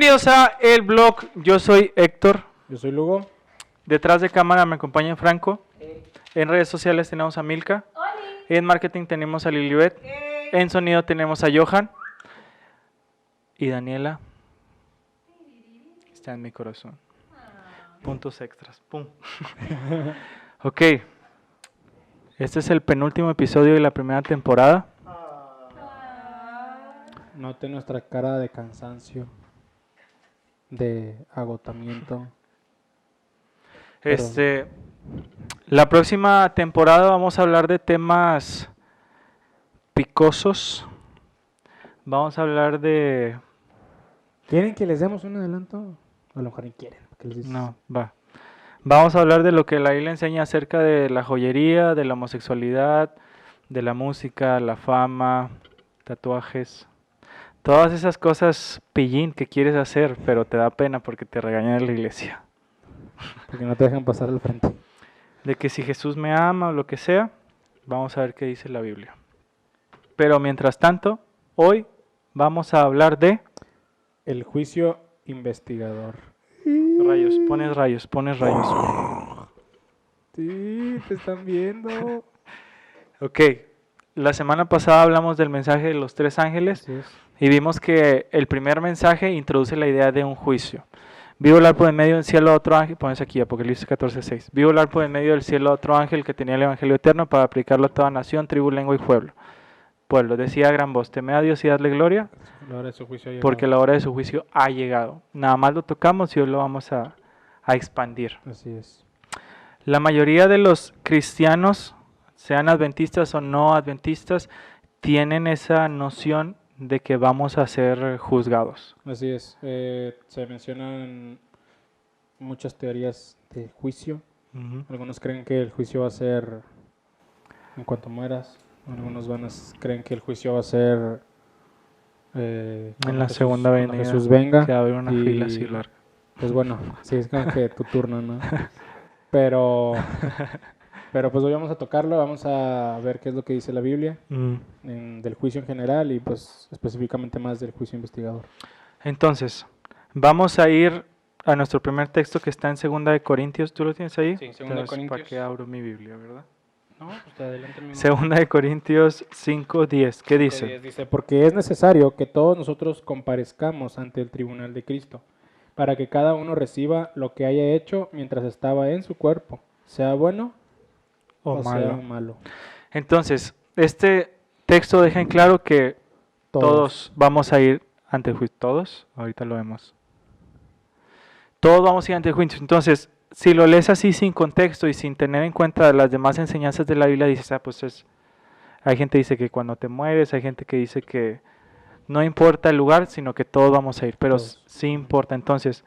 Bienvenidos a El Blog, yo soy Héctor. Yo soy Lugo. Detrás de cámara me acompaña Franco. En redes sociales tenemos a Milka. En marketing tenemos a Lilibet. En sonido tenemos a Johan. Y Daniela está en mi corazón. Puntos extras. Pum. Ok. Este es el penúltimo episodio de la primera temporada. Note nuestra cara de cansancio, de agotamiento. La próxima temporada vamos a hablar de temas picosos. Vamos a hablar de... ¿Quieren que les demos un adelanto? A lo mejor ni quieren. No, va. Vamos a hablar de lo que la Biblia enseña acerca de la joyería, de la homosexualidad, de la música, la fama, tatuajes. Todas esas cosas pillín que quieres hacer, pero te da pena porque te regañan en la iglesia. Porque no te dejan pasar al frente. De que si Jesús me ama o lo que sea, vamos a ver qué dice la Biblia. Pero mientras tanto, hoy vamos a hablar de... El juicio investigador. Rayos, pones rayos. Sí, te están viendo. Ok, la semana pasada hablamos del mensaje de los tres ángeles. Así es. Y vimos que el primer mensaje introduce la idea de un juicio. Vi volar por en medio del cielo a otro ángel, pones aquí Apocalipsis 14:6. Vi volar por en medio del cielo a otro ángel que tenía el evangelio eterno para aplicarlo a toda nación, tribu, lengua y pueblo. Decía a gran voz, temed a Dios y dadle gloria, La hora de su juicio ha llegado. porque la hora de su juicio ha llegado. Nada más lo tocamos y hoy lo vamos a expandir. Así es. La mayoría de los cristianos, sean adventistas o no adventistas, tienen esa noción de que vamos a ser juzgados. Así es. Se mencionan muchas teorías de juicio. Algunos creen que el juicio va a ser en cuanto mueras. Algunos creen que el juicio va a ser En cuando la segunda cuando venida, Jesús venga. que va a haber una y, fila así larga. Pues bueno, sí, es como que tu turno, ¿no? Pero pues hoy vamos a tocarlo, vamos a ver qué es lo que dice la Biblia del juicio en general y pues específicamente más del juicio investigador. Entonces, vamos a ir a nuestro primer texto que está en 2 de Corintios. ¿Tú lo tienes ahí? Sí, 2 de Entonces, Corintios. ¿para qué abro mi Biblia, verdad? No, pues adelante mismo. 2 de Corintios 5:10. ¿Qué dice? Dice, porque es necesario que todos nosotros comparezcamos ante el tribunal de Cristo, para que cada uno reciba lo que haya hecho mientras estaba en su cuerpo, sea bueno O sea malo. malo. Entonces, este texto deja en claro que todos vamos a ir ante el juicio. ¿Todos? Ahorita lo vemos. Todos vamos a ir ante el juicio. Entonces, si lo lees así sin contexto y sin tener en cuenta las demás enseñanzas de la Biblia, dices, hay gente que dice que cuando te mueres, hay gente que dice que no importa el lugar, sino que todos vamos a ir, pero Todos. sí importa. Entonces,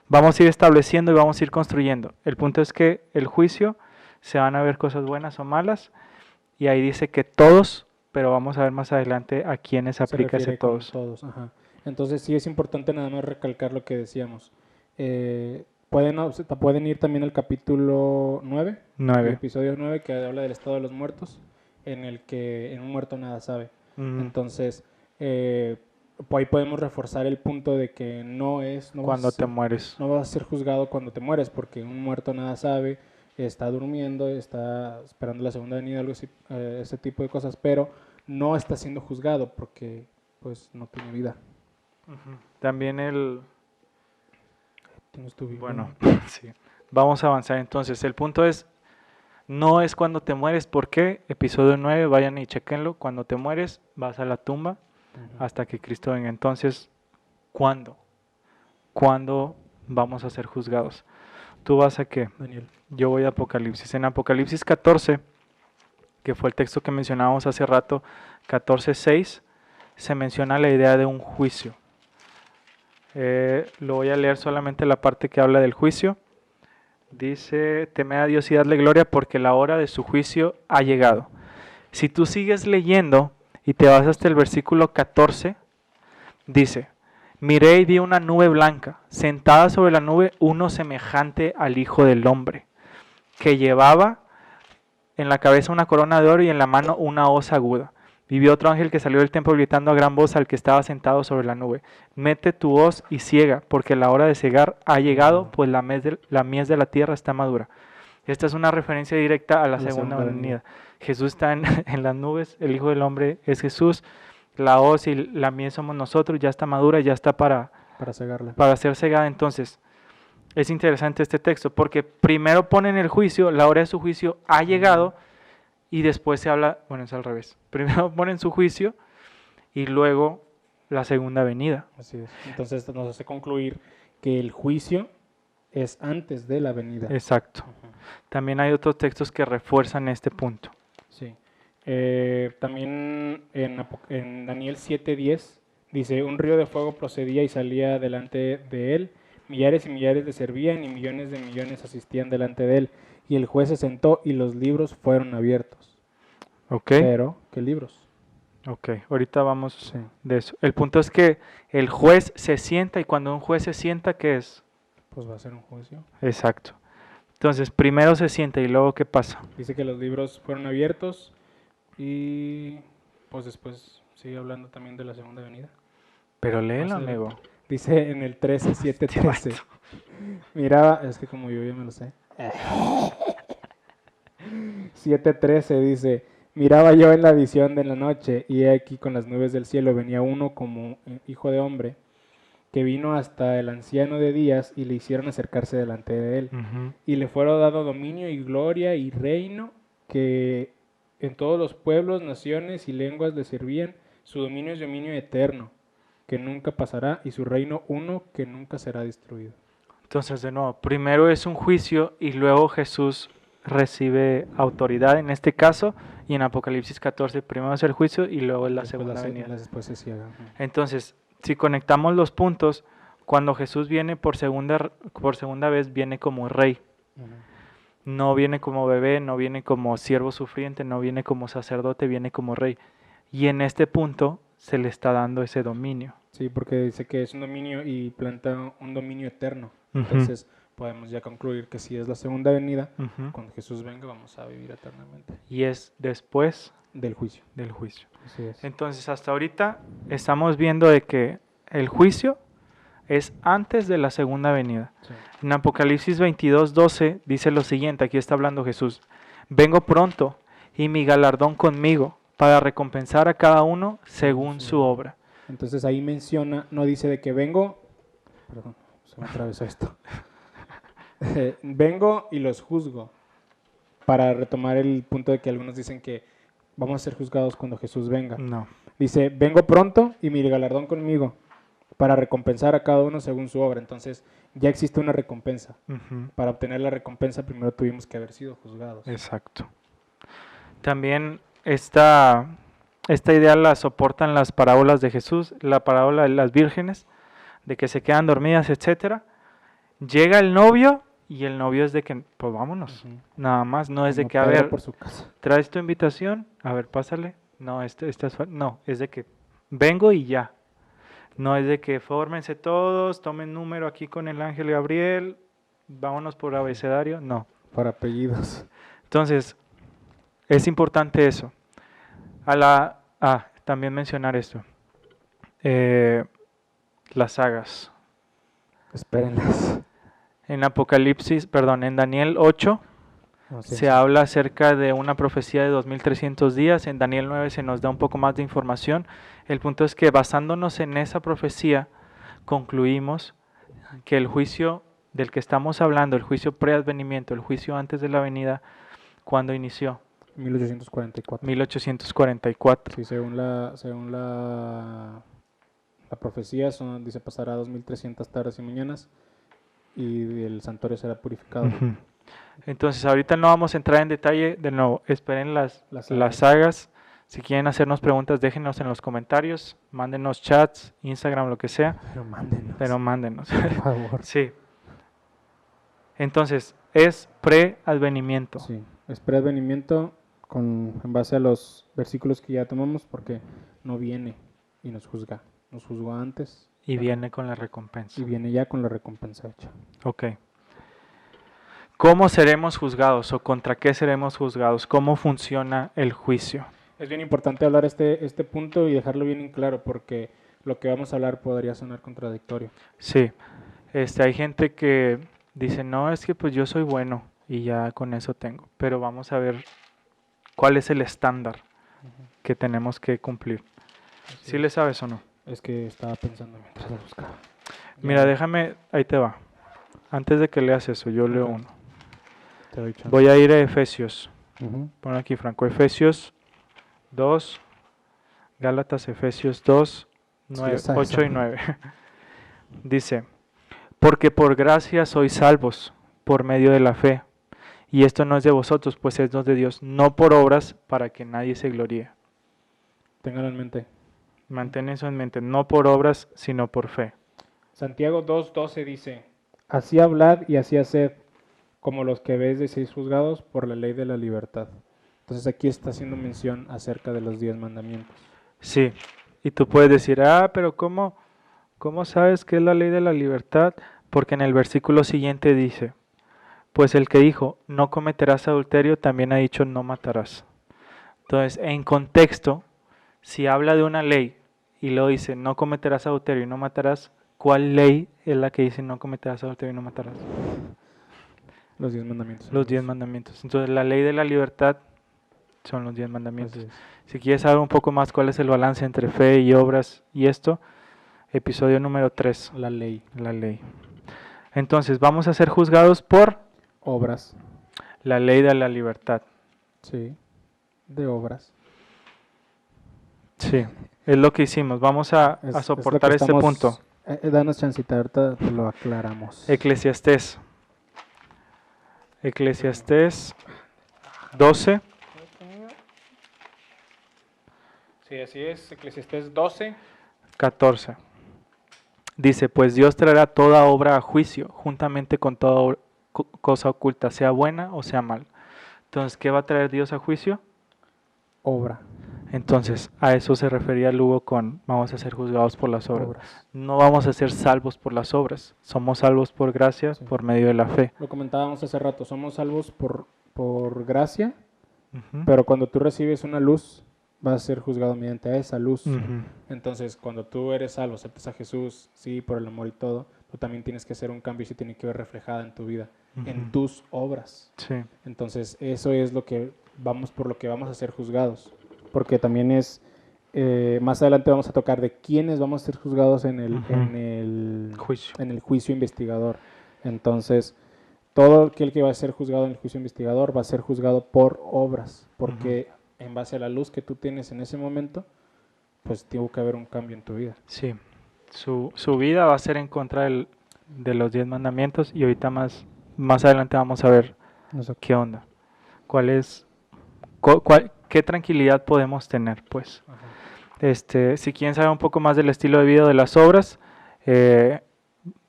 vamos a ir estableciendo y vamos a ir construyendo. El punto es que el juicio se van a ver cosas buenas o malas, y ahí dice que todos, pero vamos a ver más adelante a quiénes aplica ese refiere con todos. Ajá. Entonces sí es importante nada más recalcar lo que decíamos. Pueden ir también al capítulo 9, el 9. episodio 9, que habla del estado de los muertos, en el que en un muerto nada sabe. Entonces, ahí podemos reforzar el punto de que Cuando te mueres. no vas a ser juzgado cuando te mueres, porque un muerto nada sabe, está durmiendo, está esperando la segunda venida, algo así, ese tipo de cosas, pero no está siendo juzgado porque pues no tiene vida. También Tienes tu Biblia. Bueno, sí. Vamos a avanzar entonces. El punto no es cuando te mueres. ¿Por qué? Episodio 9, vayan y chequenlo. Cuando te mueres, vas a la tumba hasta que Cristo venga. Entonces, ¿cuándo? ¿Cuándo vamos a ser juzgados? ¿Tú vas a qué? Daniel. Yo voy a Apocalipsis. En Apocalipsis 14, que fue el texto que mencionábamos hace rato, 14:6, se menciona la idea de un juicio. Lo voy a leer solamente la parte que habla del juicio. Dice, temed a Dios y dadle gloria porque la hora de su juicio ha llegado. Si tú sigues leyendo y te vas hasta el versículo 14, dice, miré y vi una nube blanca, sentada sobre la nube uno semejante al Hijo del Hombre, que llevaba en la cabeza una corona de oro y en la mano una hoz aguda. Y vi otro ángel que salió del templo gritando a gran voz al que estaba sentado sobre la nube: mete tu hoz y ciega, porque la hora de cegar ha llegado, pues la mies de la tierra está madura. Esta es una referencia directa a la segunda venida. Jesús está en las nubes, el Hijo del Hombre es Jesús, la hoz y la mies somos nosotros, ya está madura, ya está para cegarla. Para ser cegada. Entonces, es interesante este texto, porque primero ponen el juicio, la hora de su juicio ha llegado, y después se habla, bueno, es al revés. Primero ponen su juicio y luego la segunda venida. Así es. Entonces esto nos hace concluir que el juicio es antes de la venida. Exacto. También hay otros textos que refuerzan este punto. Sí. También en Daniel 7:10 dice: un río de fuego procedía y salía delante de él, millares y millares le servían y millones de millones asistían delante de él. Y el juez se sentó y los libros fueron abiertos. Ok. Pero, ¿qué libros? Ok, ahorita vamos de eso. El punto es que el juez se sienta, y cuando un juez se sienta, ¿qué es? Pues va a ser un juicio. Exacto. Entonces, primero se sienta y luego, ¿qué pasa? Dice que los libros fueron abiertos y pues después sigue hablando también de la segunda venida. Pero léelo, amigo. Dice en el 7:13. Miraba, es que como yo ya me lo sé. 7:13 dice: miraba yo en la visión de la noche, y he aquí con las nubes del cielo venía uno como hijo de hombre, que vino hasta el anciano de días, y le hicieron acercarse delante de él. Y le fueron dado dominio y gloria y reino, que en todos los pueblos, naciones y lenguas le servían. Su dominio es dominio eterno, que nunca pasará, y su reino uno, que nunca será destruido. Entonces, de nuevo, primero es un juicio y luego Jesús recibe autoridad en este caso, y en Apocalipsis 14 primero es el juicio y luego es la segunda venida. Después se ciega. Entonces, si conectamos los puntos, cuando Jesús viene por segunda vez, viene como rey. No viene como bebé, no viene como siervo sufriente, no viene como sacerdote, viene como rey. Y en este punto se le está dando ese dominio. Sí, porque dice que es un dominio y planta un dominio eterno. Entonces podemos ya concluir que si es la segunda venida, cuando Jesús venga vamos a vivir eternamente. Y es después del juicio. Así es. Entonces, hasta ahorita estamos viendo de que el juicio es antes de la segunda venida. Sí. En Apocalipsis 22:12 dice lo siguiente, aquí está hablando Jesús: vengo pronto, y mi galardón conmigo, para recompensar a cada uno según su obra. Entonces ahí menciona, no dice de que vengo, perdón, se me atravesó esto. Vengo y los juzgo, para retomar el punto de que algunos dicen que vamos a ser juzgados cuando Jesús venga. No. Dice: vengo pronto y mi galardón conmigo, para recompensar a cada uno según su obra. Entonces ya existe una recompensa. Para obtener la recompensa primero tuvimos que haber sido juzgados. Exacto. También esta idea la soportan las parábolas de Jesús, la parábola de las vírgenes, de que se quedan dormidas, etcétera. Llega el novio y el novio es de que, pues vámonos, nada más, no es de que, a ver, por su casa. ¿Traes tu invitación? A ver, pásale. No, no, es de que vengo y ya. No es de que fórmense todos, tomen número aquí con el ángel Gabriel, vámonos por abecedario, no. Por apellidos. Entonces, es importante eso. También mencionar esto. Las sagas. Espérenlas. En en Daniel 8 se habla acerca de una profecía de 2300 días. En Daniel 9 se nos da un poco más de información. El punto es que basándonos en esa profecía, concluimos que el juicio del que estamos hablando, el juicio preadvenimiento, el juicio antes de la venida, ¿cuándo inició? 1844. 1844. Sí, según la profecía, dice pasará 2300 tardes y mañanas y el santuario será purificado. Entonces, ahorita no vamos a entrar en detalle. De nuevo, esperen las sagas. Si quieren hacernos preguntas, déjenos en los comentarios, mándenos chats, Instagram, lo que sea. Pero mándenos. Por favor. Sí. Entonces, es preadvenimiento. Sí, es preadvenimiento en base a los versículos que ya tomamos, porque no viene y nos juzga. Nos juzgó antes. Y viene con la recompensa. Y viene ya con la recompensa hecha. Ok. ¿Cómo seremos juzgados o contra qué seremos juzgados? ¿Cómo funciona el juicio? Es bien importante hablar este punto y dejarlo bien en claro porque lo que vamos a hablar podría sonar contradictorio. Sí, hay gente que dice, no, es que pues yo soy bueno y ya con eso tengo, pero vamos a ver cuál es el estándar que tenemos que cumplir. Así ¿Sí es. le sabes o no? Es que estaba pensando mientras lo buscaba. Mira, Ya, déjame, ahí te va. Antes de que leas eso, yo leo ok, uno. te doy chance. Voy a ir a Efesios. Ujú. Pon aquí, Franco, Efesios 2, Gálatas, Efesios 2, Sí, ya sabes, 8 y 9. Dice, porque por gracia sois salvos por medio de la fe. Y esto no es de vosotros, pues es don de Dios, no por obras para que nadie se gloríe. Téngalo en mente. Mantén eso en mente, no por obras, sino por fe. Santiago 2:12 dice, así hablad y así haced, como los que veis de seis juzgados por la ley de la libertad. Entonces aquí está haciendo mención acerca de los 10 mandamientos. Sí, y tú puedes decir, pero ¿cómo sabes que es la ley de la libertad? Porque en el versículo siguiente dice, pues el que dijo, no cometerás adulterio, también ha dicho, no matarás. Entonces, en contexto, si habla de una ley y lo dice, no cometerás adulterio y no matarás, ¿cuál ley es la que dice no cometerás adulterio y no matarás? Los 10 mandamientos. Los 10 mandamientos. Entonces, la ley de la libertad son los 10 mandamientos. Así es. Si quieres saber un poco más cuál es el balance entre fe y obras y esto, episodio número 3, La ley. la ley. Entonces, vamos a ser juzgados por Obras. la ley de la libertad. Sí. De obras. Sí, es lo que hicimos. Vamos a Es lo soportar que este estamos- punto. Danos chancita, ahorita te lo aclaramos. Eclesiastés. Eclesiastés 12. Sí, así es. Eclesiastés 12. 14. Dice, pues Dios traerá toda obra a juicio, juntamente con toda cosa oculta, sea buena o sea mal. Entonces, ¿qué va a traer Dios a juicio? Obra. Entonces, a eso se refería Lugo con vamos a ser juzgados por las obras. Obras. No vamos a ser salvos por las obras, somos salvos por gracia, Sí. por medio de la fe. Lo comentábamos hace rato. Somos salvos por gracia, Ujú. pero cuando tú recibes una luz, vas a ser juzgado mediante esa luz. Ujú. Entonces, cuando tú eres salvo, aceptas a Jesús, sí, por el amor y todo, tú también tienes que hacer un cambio y se tiene que ver reflejada en tu vida, en Ujú. tus obras. Sí. Entonces, eso es por lo que vamos a ser juzgados. Porque también más adelante vamos a tocar de quiénes vamos a ser juzgados en Ujú. Juicio. en el juicio investigador. Entonces, todo aquel que va a ser juzgado en el juicio investigador va a ser juzgado por obras, porque en base a la luz que tú tienes en ese momento, pues tuvo que haber un cambio en tu vida. Sí. Su vida va a ser en contra de los 10 mandamientos y ahorita más adelante vamos a ver qué onda. ¿Cuál es, qué tranquilidad podemos tener, pues? Si quieren saber un poco más del estilo de vida de las obras,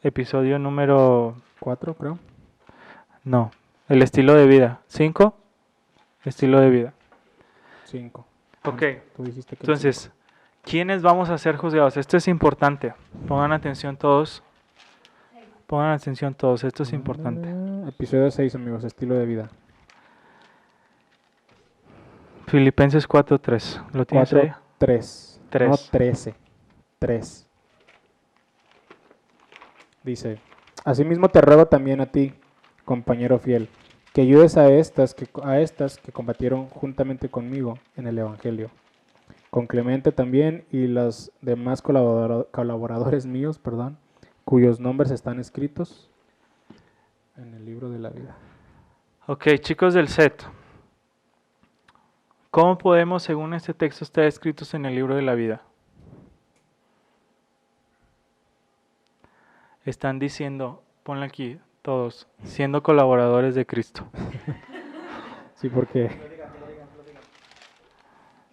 episodio número 4, creo. No, el estilo de vida. 5, estilo de vida. 5. Ok, Tú dijiste que entonces, ¿quiénes vamos a ser juzgados? Esto es importante. Pongan atención todos. Pongan atención todos, esto es importante. Episodio 6, amigos, estilo de vida. Filipenses 4:3. ¿Lo tienes 4, ahí? 3. Tres. No 13. 3. Dice, asimismo te ruego también a ti, compañero fiel, que ayudes a estas que combatieron juntamente conmigo en el Evangelio, con Clemente también y los demás colaboradores míos, cuyos nombres están escritos en el libro de la vida. Ok, chicos del set. ¿Cómo podemos, según este texto, estar escritos en el libro de la vida? Están diciendo, ponle aquí, todos, siendo colaboradores de Cristo. Sí, porque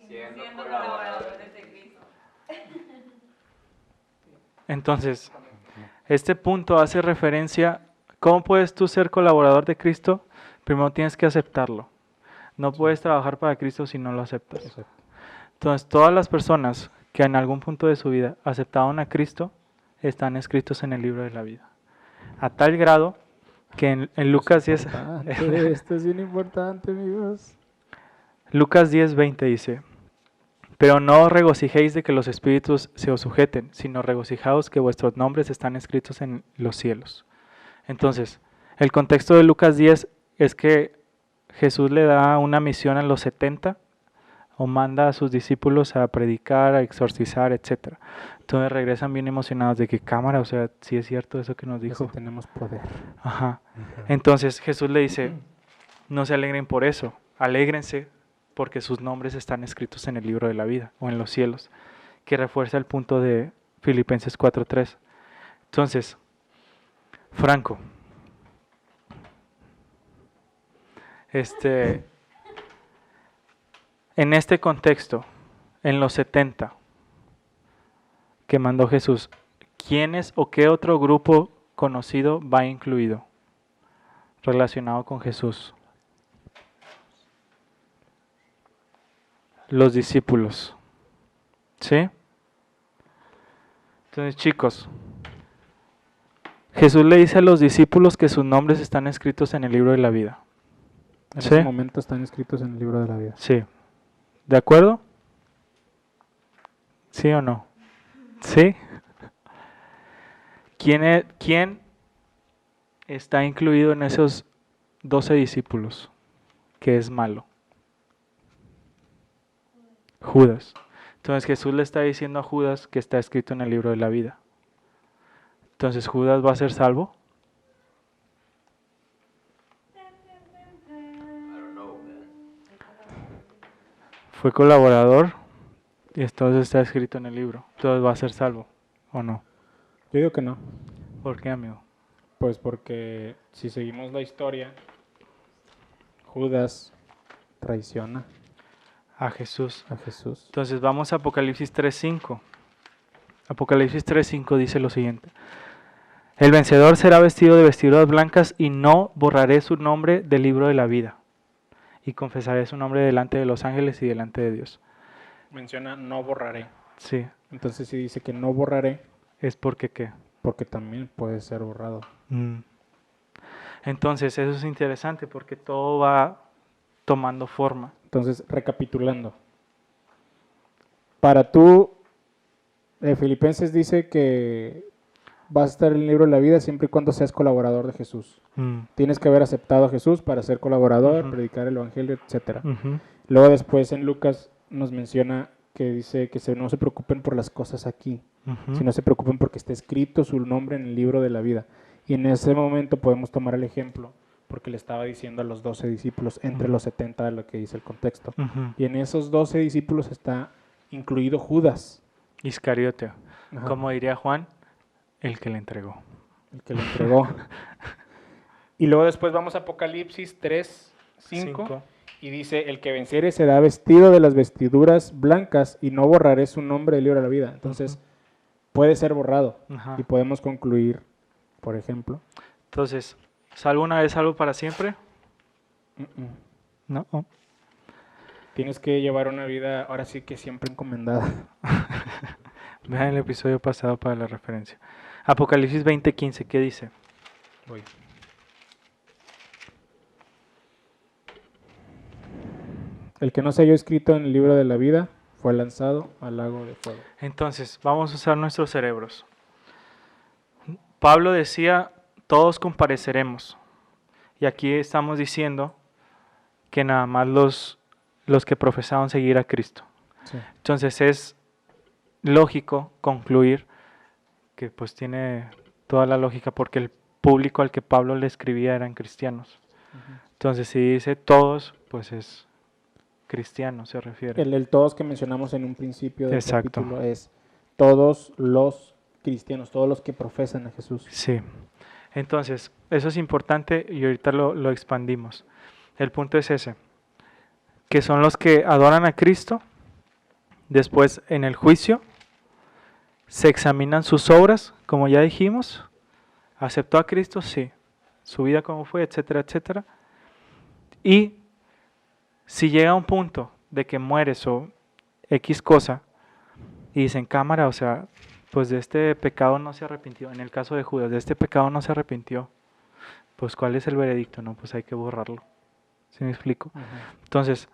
Siendo colaboradores de Cristo. Entonces, este punto hace referencia, ¿cómo puedes tú ser colaborador de Cristo? Primero tienes que aceptarlo. No puedes trabajar para Cristo si no lo aceptas. Exacto. Entonces, todas las personas que en algún punto de su vida aceptaron a Cristo, están escritos en el libro de la vida. A tal grado que en Lucas 10, Esto es bien importante, amigos. Lucas 10:20 dice, Pero no os regocijéis de que los espíritus se os sujeten, sino regocijaos que vuestros nombres están escritos en los cielos. Entonces, el contexto de Lucas 10 es que Jesús le da una misión a los 70 o manda a sus discípulos a predicar, a exorcizar, etc. Entonces regresan bien emocionados de que cámara, o sea, sí es cierto eso que nos Así dijo. tenemos poder. Ajá. Entonces Jesús le dice, no se alegren por eso, alégrense porque sus nombres están escritos en el libro de la vida o en los cielos, que refuerza el punto de Filipenses 4:3. Entonces, Franco, en este contexto, en los 70 que mandó Jesús, ¿quiénes o qué otro grupo conocido va incluido relacionado con Jesús? Los discípulos. ¿Sí? Entonces, chicos, Jesús le dice a los discípulos que sus nombres están escritos en el libro de la vida. En ¿Sí? ese momento están escritos en el libro de la vida. Sí. ¿De acuerdo? ¿Sí o no? ¿Sí? ¿Quién está incluido en esos 12 discípulos que es malo? Judas. Entonces Jesús le está diciendo a Judas que está escrito en el libro de la vida. Entonces, ¿Judas va a ser salvo? Fue colaborador y entonces está escrito en el libro. Entonces, ¿va a ser salvo o no? Yo digo que no. ¿Por qué, amigo? Pues porque si seguimos la historia, Judas traiciona A Jesús. a Jesús. Entonces, vamos a Apocalipsis 3:5. Apocalipsis 3:5 dice lo siguiente. El vencedor será vestido de vestiduras blancas y no borraré su nombre del libro de la vida. Y confesaré su nombre delante de los ángeles y delante de Dios. Menciona no borraré. Sí, Entonces si dice que no borraré, es porque qué. porque también puede ser borrado. Entonces, eso es interesante porque todo va tomando forma. Entonces, recapitulando. Para tú, Filipenses dice que vas a estar en el libro de la vida siempre y cuando seas colaborador de Jesús. Tienes que haber aceptado a Jesús para ser colaborador, Ujú. predicar el evangelio, etcétera. Ujú. Luego después en Lucas nos menciona que dice que no se preocupen por las cosas aquí, Ujú. sino se preocupen porque está escrito su nombre en el libro de la vida. Y en ese momento podemos tomar el ejemplo, porque le estaba diciendo a los 12 discípulos, entre Ujú. los 70 de lo que dice el contexto. Ujú. Y en esos 12 discípulos está incluido Judas. Iscariote. Ajá, Como diría Juan, el que le entregó. el que lo entregó. Y luego después vamos a Apocalipsis 3:5. Cinco. Y dice, el que venciere será vestido de las vestiduras blancas y no borraré su nombre del libro de la vida. Entonces, puede ser borrado. Ajá. Y podemos concluir, por ejemplo. Entonces, ¿salvo una vez, salvo para siempre? No. Tienes que llevar una vida, ahora sí que siempre encomendada. Vean el episodio pasado para la referencia. Apocalipsis 20:15, ¿qué dice? Voy. El que no se halló escrito en el libro de la vida fue lanzado al lago de fuego. Entonces, vamos a usar nuestros cerebros. Pablo decía, todos compareceremos. Y aquí estamos diciendo que nada más los que profesaban seguir a Cristo. Sí. Entonces es lógico concluir que pues tiene toda la lógica porque el público al que Pablo le escribía eran cristianos. Entonces si dice todos, pues es cristiano, se refiere. El todos que mencionamos en un principio del Exacto. capítulo es todos los cristianos, todos los que profesan a Jesús. Sí. Entonces, eso es importante y ahorita lo expandimos. El punto es ese, que son los que adoran a Cristo, después en el juicio se examinan sus obras, como ya dijimos, aceptó a Cristo, sí, su vida como fue, etcétera, etcétera. Y si llega un punto de que mueres o X cosa, y dicen cámara, o sea, pues de este pecado no se arrepintió. En el caso de Judas, de este pecado no se arrepintió. Pues ¿cuál es el veredicto? No, pues hay que borrarlo. ¿Sí me explico? Entonces,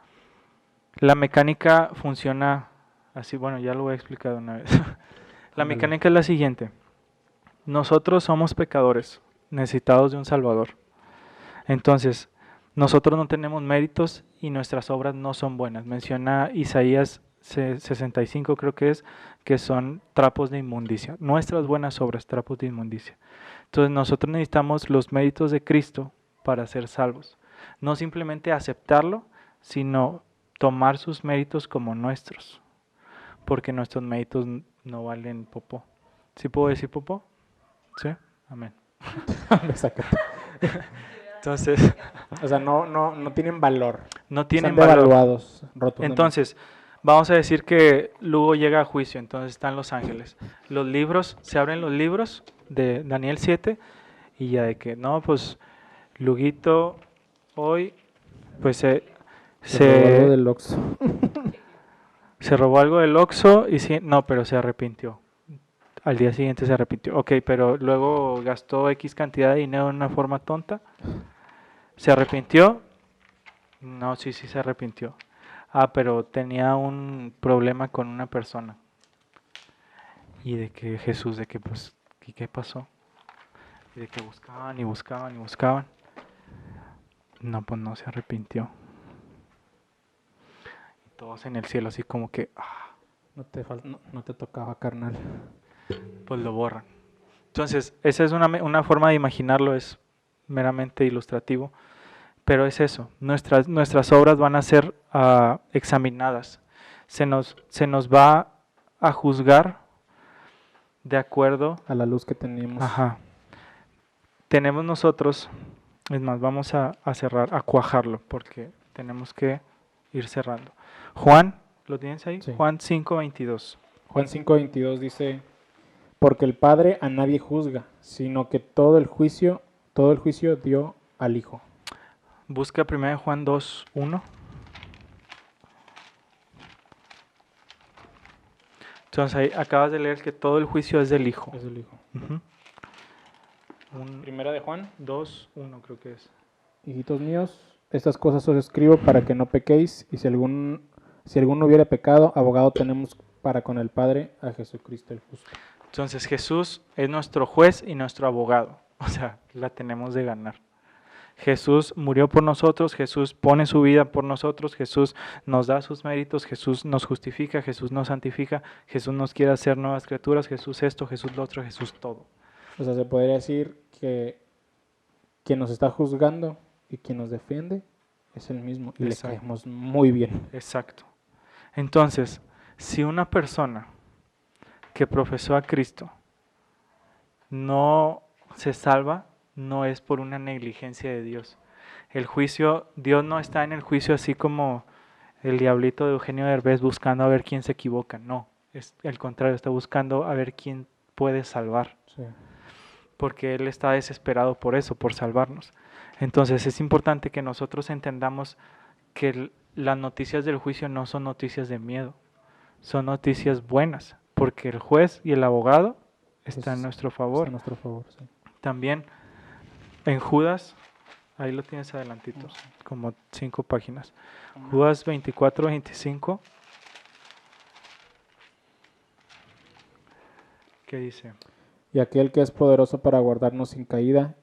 la mecánica funciona Así, bueno, ya lo voy a explicar una vez. La mecánica es la siguiente. Nosotros somos pecadores, necesitados de un Salvador. Entonces, nosotros no tenemos méritos y nuestras obras no son buenas. Menciona Isaías 65, creo que son trapos de inmundicia. Nuestras buenas obras, trapos de inmundicia. Entonces, nosotros necesitamos los méritos de Cristo para ser salvos. No simplemente aceptarlo, sino tomar sus méritos como nuestros. Porque nuestros méritos no valen popó. ¿Sí puedo decir popó? ¿Sí? Amén. Me sácate. Entonces, O sea, no tienen valor. no tienen Están valor. devaluados rotundamente. Entonces, vamos a decir que Lugo llega a juicio, entonces están los ángeles. Los libros, se abren los libros de Daniel 7 y ya de que, no, pues Luguito hoy, pues Se robó algo se, del Oxxo. se robó algo del Oxxo y sí, no, pero se arrepintió. Al día siguiente se arrepintió. Ok, pero luego gastó X cantidad de dinero de una forma tonta. ¿Se arrepintió? No, sí se arrepintió. Ah, pero tenía un problema con una persona. Y de que Jesús, de que pues, ¿y qué pasó? Y de que buscaban y buscaban y buscaban. No, pues no se arrepintió. Y todos en el cielo así como que, No te tocaba, carnal. pues lo borran. Entonces, esa es una forma de imaginarlo, es meramente ilustrativo. Pero es eso, nuestras obras van a ser examinadas. Se nos va a juzgar de acuerdo. A la luz que tenemos. Ajá. Tenemos nosotros, es más, vamos a cerrar, a cuajarlo, porque tenemos que ir cerrando. Juan, ¿lo tienes ahí? Sí. Juan 5:22. Juan 5:22 dice, porque el Padre a nadie juzga, sino que todo el juicio dio al Hijo. Busca 1 Juan 2:1. Entonces ahí acabas de leer que todo el juicio es del Hijo. Es el Hijo. Ujú. Primera de Juan. 2:1 creo que es. Hijitos míos, estas cosas os escribo para que no pequéis, y si alguno hubiera pecado, abogado tenemos para con el Padre, a Jesucristo el justo. Entonces Jesús es nuestro juez y nuestro abogado. O sea, la tenemos de ganar. Jesús murió por nosotros, Jesús pone su vida por nosotros, Jesús nos da sus méritos, Jesús nos justifica, Jesús nos santifica, Jesús nos quiere hacer nuevas criaturas, Jesús esto, Jesús lo otro, Jesús todo. O sea, se podría decir que quien nos está juzgando y quien nos defiende es el mismo, y Exacto. le caemos muy bien. Exacto. Entonces, si una persona que profesó a Cristo no se salva, no es por una negligencia de Dios. El juicio, Dios no está en el juicio así como el diablito de Eugenio Derbez buscando a ver quién se equivoca. No, es el contrario, está buscando a ver quién puede salvar. Sí. Porque Él está desesperado por eso, por salvarnos. Entonces es importante que nosotros entendamos que las noticias del juicio no son noticias de miedo, son noticias buenas, porque el juez y el abogado están a nuestro favor. Está a nuestro favor, sí. También en Judas, ahí lo tienes adelantito, como 5 páginas. Judas 24-25. ¿Qué dice? Y aquel que es poderoso para guardarnos sin caída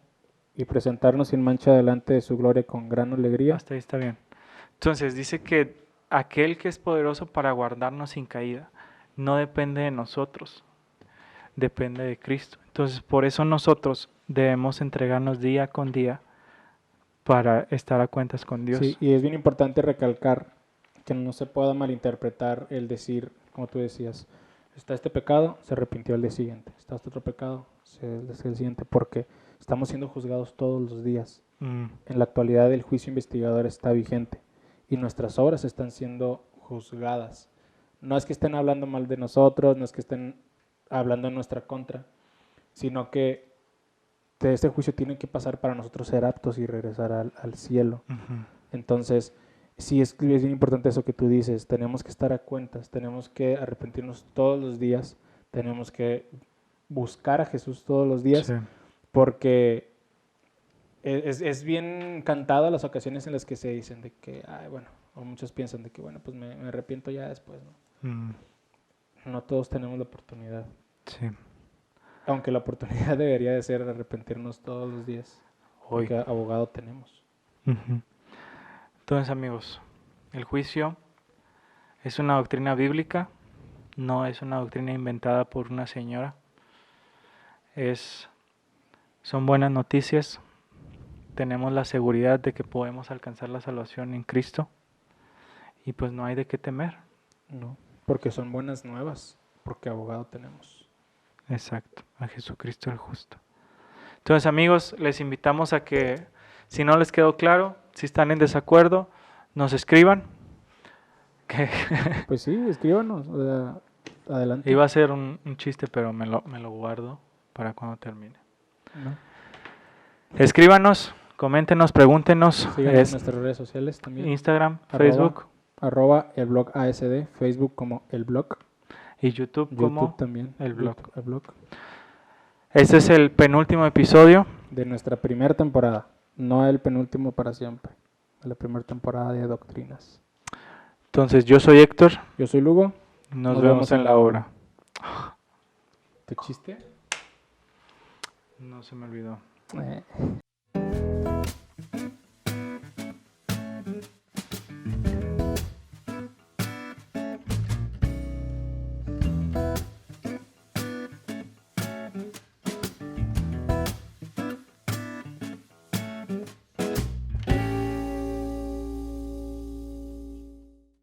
y presentarnos sin mancha delante de su gloria con gran alegría. Hasta ahí está bien. Entonces dice que aquel que es poderoso para guardarnos sin caída no depende de nosotros, depende de Cristo. Entonces por eso nosotros debemos entregarnos día con día para estar a cuentas con Dios. Sí, y es bien importante recalcar que no se pueda malinterpretar el decir, como tú decías, está este pecado, se arrepintió al día siguiente. Está este otro pecado, es el siguiente, porque estamos siendo juzgados todos los días. En la actualidad el juicio investigador está vigente y nuestras obras están siendo juzgadas. No es que estén hablando mal de nosotros, no es que estén hablando en nuestra contra, sino que de este juicio tiene que pasar para nosotros ser aptos y regresar al cielo. Ujú. Entonces, sí es bien importante eso que tú dices, tenemos que estar a cuentas, tenemos que arrepentirnos todos los días, tenemos que buscar a Jesús todos los días, Sí. porque es bien cantado las ocasiones en las que se dicen de que, ay, bueno, o muchos piensan de que, bueno, pues me arrepiento ya después, ¿no? no todos tenemos la oportunidad. Sí. Aunque la oportunidad debería de ser arrepentirnos todos los días. Hoy. Porque abogado tenemos. Ujú. Entonces, amigos, el juicio es una doctrina bíblica, no es una doctrina inventada por una señora. Son buenas noticias. Tenemos la seguridad de que podemos alcanzar la salvación en Cristo. Y pues no hay de qué temer. No, porque son buenas nuevas. Porque abogado tenemos. Exacto, a Jesucristo el justo. Entonces, amigos, les invitamos a que, si no les quedó claro, si están en desacuerdo, nos escriban. Que Pues sí, escríbanos. O sea, adelante. iba a ser un chiste, pero me lo guardo para cuando termine. ¿No? Escríbanos, coméntenos, pregúntenos. Síganos en Es nuestras redes sociales también. Instagram, Arroba- Facebook El blog ASD. Facebook como el blog. y YouTube YouTube como también. el blog. El blog. Este es el penúltimo episodio. De nuestra primera temporada. No el penúltimo para siempre. De la primera temporada de Doctrinas. Entonces, yo soy Héctor. Yo soy Lugo. Nos vemos en la obra. ¿Tu chiste? No se me olvidó.